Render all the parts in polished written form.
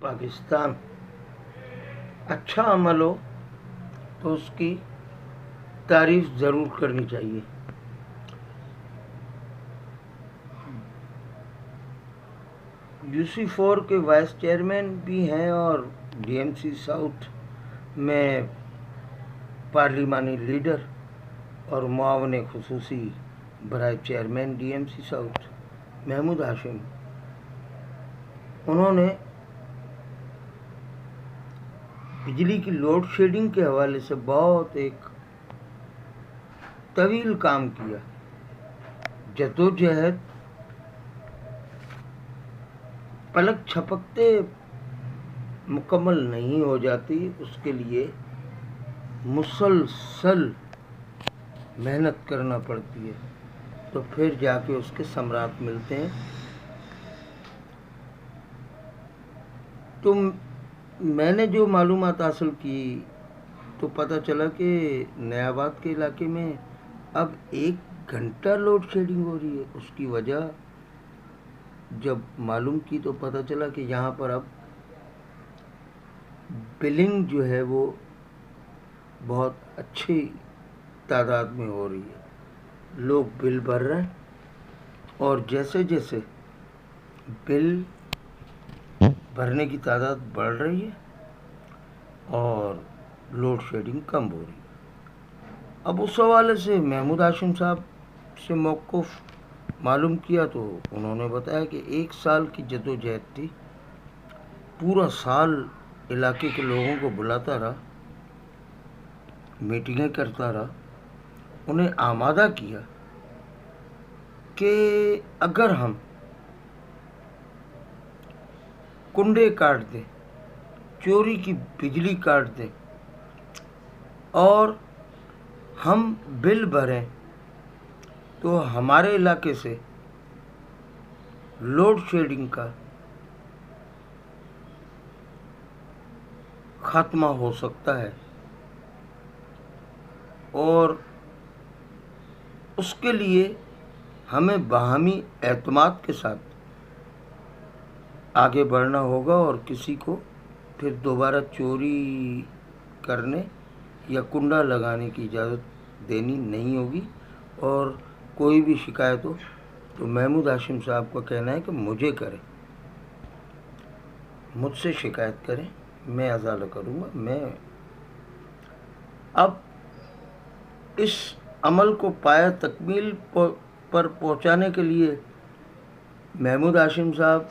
پاکستان اچھا عمل ہو تو اس کی تعریف ضرور کرنی چاہیے. UC4 کے وائس چیئرمین بھی ہیں اور DMC ساؤتھ میں پارلیمانی لیڈر اور معاون خصوصی برائے چیئرمین DMC ساؤتھ محمود ہاشم. انہوں نے بجلی کی لوڈ شیڈنگ کے حوالے سے بہت ایک طویل کام کیا. جدوجہد پلک چھپکتے مکمل نہیں ہو جاتی، اس کے لیے مسلسل محنت کرنا پڑتی ہے تو پھر جا کے اس کے ثمرات ملتے ہیں. تو میں نے جو معلومات حاصل کی تو پتہ چلا کہ نیا آباد کے علاقے میں اب 1 گھنٹہ لوڈ شیڈنگ ہو رہی ہے. اس کی وجہ جب معلوم کی تو پتہ چلا کہ یہاں پر اب بلنگ جو ہے وہ بہت اچھی تعداد میں ہو رہی ہے. لوگ بل بھر رہے ہیں اور جیسے جیسے بل بھرنے کی تعداد بڑھ رہی ہے اور لوڈ شیڈنگ کم ہو رہی ہے. اب اس حوالے سے محمود ہاشم صاحب سے موقف معلوم کیا تو انہوں نے بتایا کہ 1 سال کی جدوجہد تھی. پورا سال علاقے کے لوگوں کو بلاتا رہا، میٹنگیں کرتا رہا، انہیں آمادہ کیا کہ اگر ہم کنڈے کاٹ دیں، چوری کی بجلی کاٹ دیں اور ہم بل بھریں تو ہمارے علاقے سے لوڈ شیڈنگ کا خاتمہ ہو سکتا ہے اور اس کے لیے ہمیں باہمی اعتماد کے ساتھ آگے بڑھنا ہوگا اور کسی کو پھر دوبارہ چوری کرنے یا کنڈا لگانے کی اجازت دینی نہیں ہوگی. اور کوئی بھی شکایت ہو تو محمود ہاشم صاحب کا کہنا ہے کہ مجھے کریں، مجھ سے شکایت کریں، میں ازالہ کروں گا. اب اس عمل کو پایہ تکمیل پر پہنچانے کے لیے محمود ہاشم صاحب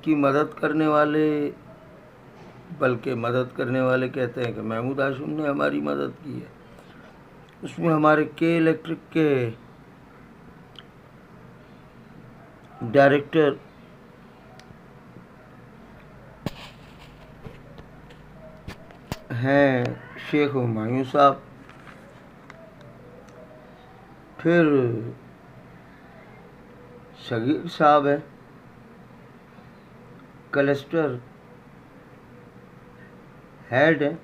کی مدد کرنے والے، بلکہ مدد کرنے والے کہتے ہیں کہ محمود ہاشم نے ہماری مدد کی ہے. اس میں ہمارے کے الیکٹرک کے ڈائریکٹر ہیں شیخ ہمایوں صاحب، پھر صغیر صاحب ہیں، کلسٹر ہیڈ ہیں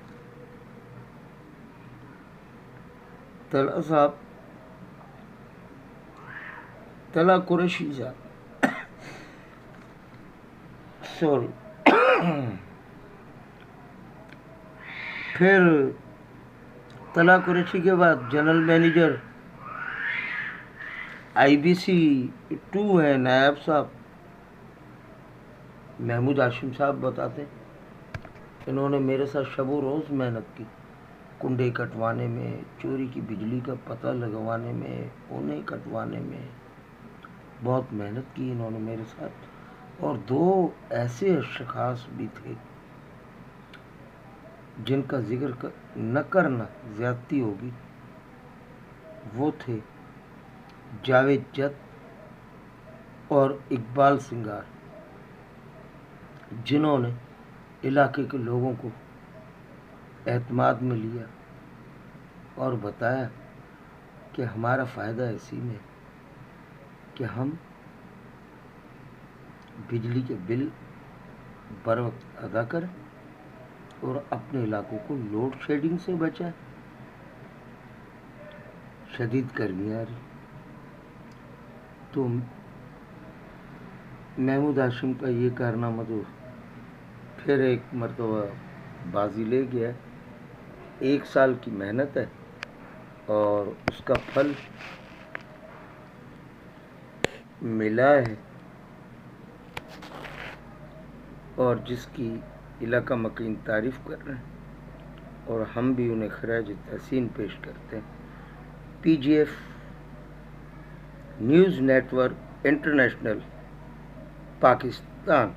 طلحہ صاحب، طلحہ قریشی صاحب سوری پھر طلحہ قریشی کے بعد جنرل مینیجر IBC 2 ہیں نائب صاحب. محمود ہاشم صاحب بتاتے ہیں انہوں نے میرے ساتھ شب و روز محنت کی، کنڈے کٹوانے میں، چوری کی بجلی کا پتہ لگوانے میں، انہیں کٹوانے میں بہت محنت کی انہوں نے میرے ساتھ. اور 2 ایسے اشخاص بھی تھے جن کا ذکر نہ کرنا زیادتی ہوگی، وہ تھے جاوید جت اور اقبال سنگار، جنہوں نے علاقے کے لوگوں کو اعتماد میں لیا اور بتایا کہ ہمارا فائدہ اسی میں کہ ہم بجلی کے بل بر وقت ادا کریں اور اپنے علاقوں کو لوڈ شیڈنگ سے بچائیں. شدید گرمی آ رہی تو محمود ہاشم کا یہ کارنامہ تو پھر ایک مرتبہ بازی لے گیا ہے۔ 1 سال کی محنت ہے اور اس کا پھل ملا ہے، اور جس کی علاقہ مکین تعریف کر رہے ہیں، اور ہم بھی انہیں خراج تحسین پیش کرتے ہیں۔ P G F news network ورک انٹرنیشنل، پاکستان۔